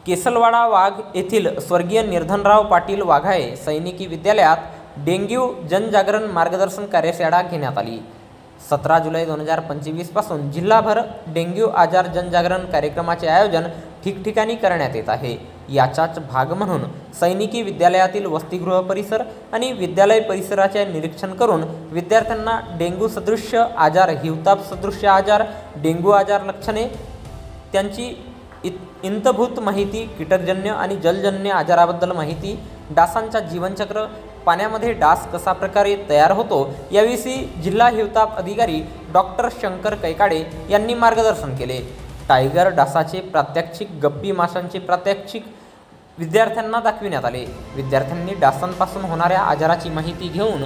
केसलवाडा वाघ येथील स्वर्गीय निर्धनराव पाटील वाघाळे सैनिकी विद्यालयात डेंग्यू जनजागरण मार्गदर्शन कार्यशाळा घेण्यात आली। 17 जुलै 2025 पासून जिल्हाभर डेंग्यू आजार जनजागरण कार्यक्रमाचे आयोजन ठिकठिकाणी करण्यात येत आहे। याचाच भाग म्हणून सैनिकी विद्यालयातील वसतिगृह परिसर आणि विद्यालय परिसराचे निरीक्षण करून विद्यार्थ्यांना डेंग्यू सदृश्य आजार, हिवताप सदृश्य आजार, डेंग्यू आजार लक्षणे, त्यांची इंतभूत माहिती, कीटकजन्य आणि जलजन्य आजाराबद्दल माहिती, डासांचा जीवनचक्र, पाण्यामध्ये डास कसा प्रकारे तयार होतो याविषयी जिल्हा हिवताप अधिकारी डॉक्टर शंकर कैकाडे यांनी मार्गदर्शन केले। टायगर डासाचे प्रात्यक्षिक, गप्पी माशांचे प्रात्यक्षिक विद्यार्थ्यांना दाखविण्यात आले। विद्यार्थ्यांनी डासांपासून होणाऱ्या आजाराची माहिती घेऊन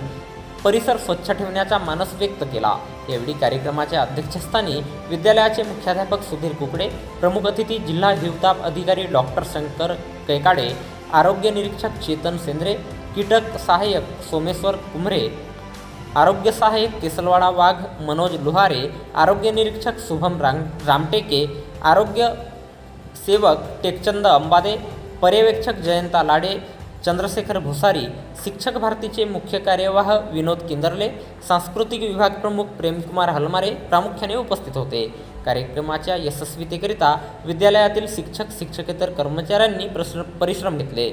परिसर स्वच्छ ठेवण्याचा मानस व्यक्त केला। यावेळी कार्यक्रमाच्या अध्यक्षस्थानी विद्यालयाचे मुख्याध्यापक सुधीर कुकडे, प्रमुख अतिथी जिल्हा हिवताप अधिकारी डॉक्टर शंकर कैकाडे, आरोग्य निरीक्षक चेतन सेंद्रे, कीटक सहाय्यक सोमेश्वर कुमरे, आरोग्य सहाय्यक केसलवाडा वाघ मनोज लुहारे, आरोग्य निरीक्षक शुभम रामटेके, आरोग्य सेवक टेकचंद अंबादे, पर्यवेक्षक जयंता लाडे, चंद्रशेखर भुसारी, शिक्षक भारतीचे मुख्य कार्यवाह विनोद किंदरले, सांस्कृतिक विभाग प्रमुख प्रेमकुमार हलमारे प्रामुख्याने उपस्थित होते। कार्यक्रमाच्या यशस्वीतेकरिता विद्यालयातील शिक्षक शिक्षकेतर कर्मचाऱ्यांनी परिश्रम घेतले।